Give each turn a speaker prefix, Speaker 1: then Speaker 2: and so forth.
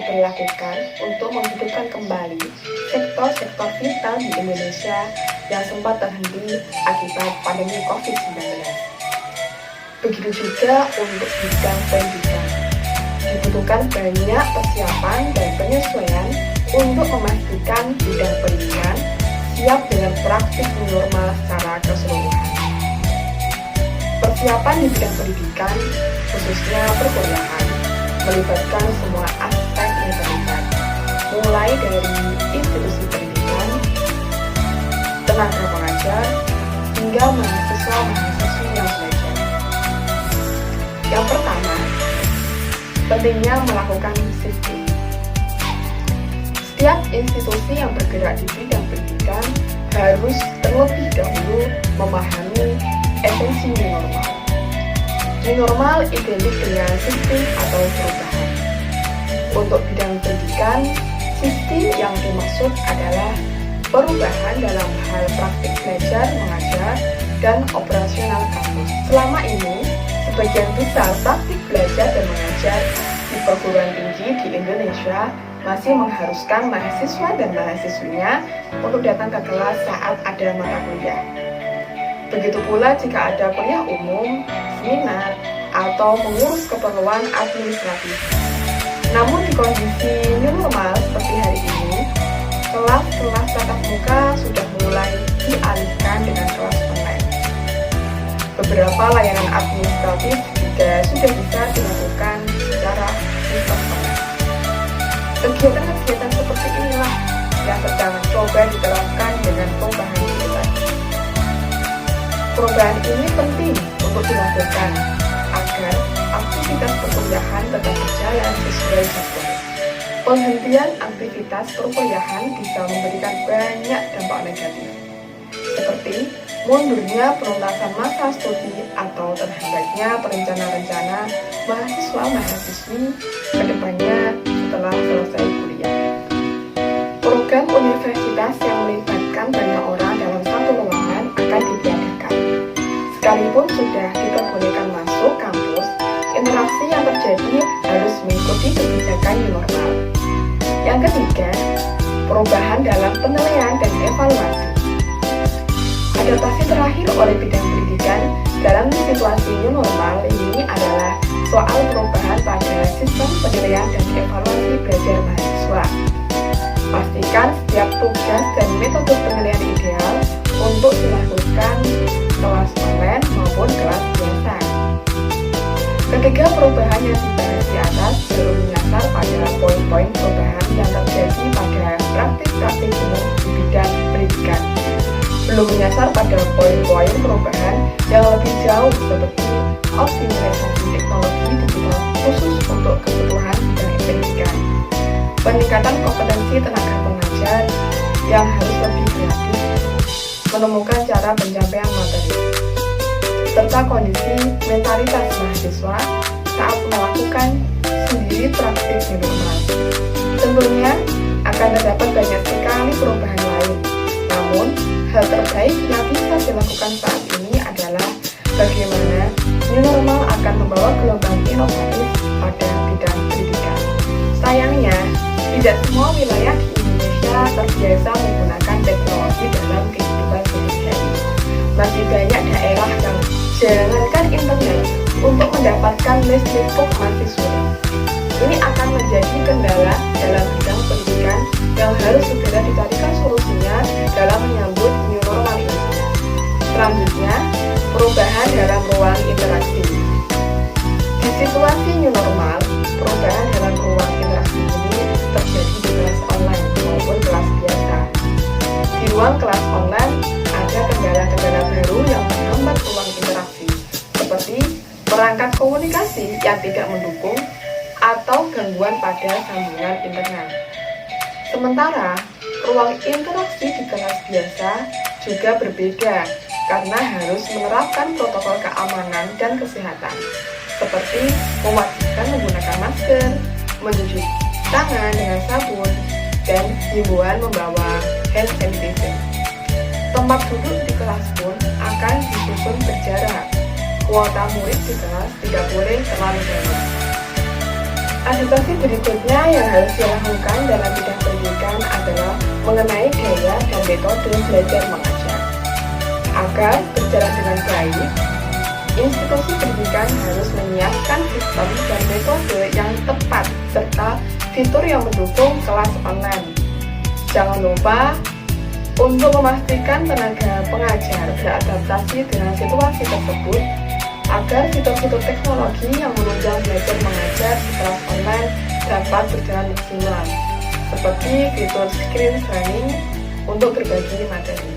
Speaker 1: diberlakukan untuk menghidupkan kembali sektor-sektor vital di Indonesia yang sempat terhenti akibat pandemi COVID-19. Begitu juga untuk bidang pendidikan. Dibutuhkan banyak persiapan dan penyesuaian untuk memastikan bidang pendidikan siap dengan praktik normal secara keseluruhan. Persiapan di bidang pendidikan, khususnya perkuliahan, melibatkan semua aspek yang terlibat, mulai dari institusi pendidikan, tenaga pengajar, hingga mahasiswa-mahasiswi yang belajar. Yang pertama, pentingnya melakukan shifting. Setiap institusi yang bergerak di bidang pendidikan harus terlebih dahulu memahami esensi new normal. New normal identik dengan sistem atau perubahan. Untuk bidang pendidikan, sistem yang dimaksud adalah perubahan dalam hal praktik belajar, mengajar, dan operasional kampus. Selama ini, sebagian besar praktik belajar dan mengajar di perguruan tinggi di Indonesia masih mengharuskan mahasiswa dan mahasiswinya untuk datang ke kelas saat ada mata kuliah. Begitu pula jika ada kuliah umum, seminar, atau mengurus keperluan administratif. Namun di kondisi new normal seperti hari ini, kelas-kelas tatap muka sudah mulai dialihkan dengan kelas online. Beberapa layanan administratif juga sudah bisa dilakukan secara sistem online. Kegiatan-kegiatan seperti inilah yang sedang coba diterapkan dengan perubahan digital. Perubahan ini penting untuk dilakukan agar aktivitas perkuliahan tetap berjalan sesuai jadwal. Penghentian aktivitas perkuliahan bisa memberikan banyak dampak negatif, seperti mundurnya penuntasan masa studi atau terhambatnya perencana-rencana mahasiswa-mahasiswi ke depannya setelah selesai kuliah. Program universitas yang melibatkan banyak orang dalam satu ruangan akan ditiadakan. Sekalipun sudah diperbolehkan masuk kampus, interaksi yang terjadi harus mengikuti kebijakan new normal. Yang ketiga, perubahan dalam penilaian dan evaluasi. Adaptasi terakhir oleh bidang pendidikan dalam situasi new normal ini adalah soal perubahan pada sistem penilaian dan evaluasi belajar mahasiswa. Pastikan setiap tugas dan metode penilaian ideal untuk dilakukan kelas online maupun kelas biasa. Ketiga perubahan yang dibahas di atas baru menyasar pada poin-poin perubahan yang terjadi pada praktik-praktik umum di bidang pendidikan. Belum menyasar pada poin-poin perubahan yang lebih jauh seperti optimalisasi teknologi digital khusus untuk kebutuhan bidang pendidikan, peningkatan kompetensi tenaga pengajar yang harus lebih kreatif, menemukan cara penyampaian materi, serta kondisi mentalitas mahasiswa saat melakukan sendiri praktik new normal. Tentunya akan terdapat banyak sekali perubahan lain, namun hal terbaik yang bisa dilakukan saat ini adalah bagaimana new normal akan membawa gelombang inovatif pada bidang pendidikan. Sayangnya, tidak semua wilayah di Indonesia terbiasa menggunakan teknologi dalam kehidupan sehari-hari. Masih banyak daerah yang jangankan internet untuk mendapatkan listrik mahasiswa. Ini akan menjadi kendala dalam bidang pendidikan yang harus segera dicarikan solusinya dalam menyambut new normal ini. Selanjutnya, perubahan dalam ruang interaksi. Di situasi new normal, perubahan dalam ruang interaksi ini terjadi di kelas online maupun kelas biasa. Di ruang kelas online, ada kendala-kendala baru yang menghambat ruang interaksi, seperti perangkat komunikasi yang tidak mendukung atau gangguan pada sambungan internet. Sementara, ruang interaksi di kelas biasa juga berbeda karena harus menerapkan protokol keamanan dan kesehatan, seperti mewajibkan menggunakan masker, mencuci tangan dengan sabun, dan himbauan membawa hand sanitizer. Tempat duduk di kelas pun akan disusun berjarak. Kuota murid di kelas tidak boleh terlalu banyak. Adaptasi berikutnya yang harus dilakukan dalam bidang pendidikan adalah mengenai gaya dan metode belajar mengajar. Agar berjalan dengan baik, institusi pendidikan harus menyiapkan sistem dan metode yang tepat serta fitur yang mendukung kelas online. Jangan lupa untuk memastikan tenaga pengajar beradaptasi dengan situasi tersebut agar fitur-fitur teknologi yang menunjang belajar mengajar di kelas online dapat berjalan maksimal, seperti fitur screen sharing untuk berbagi materi.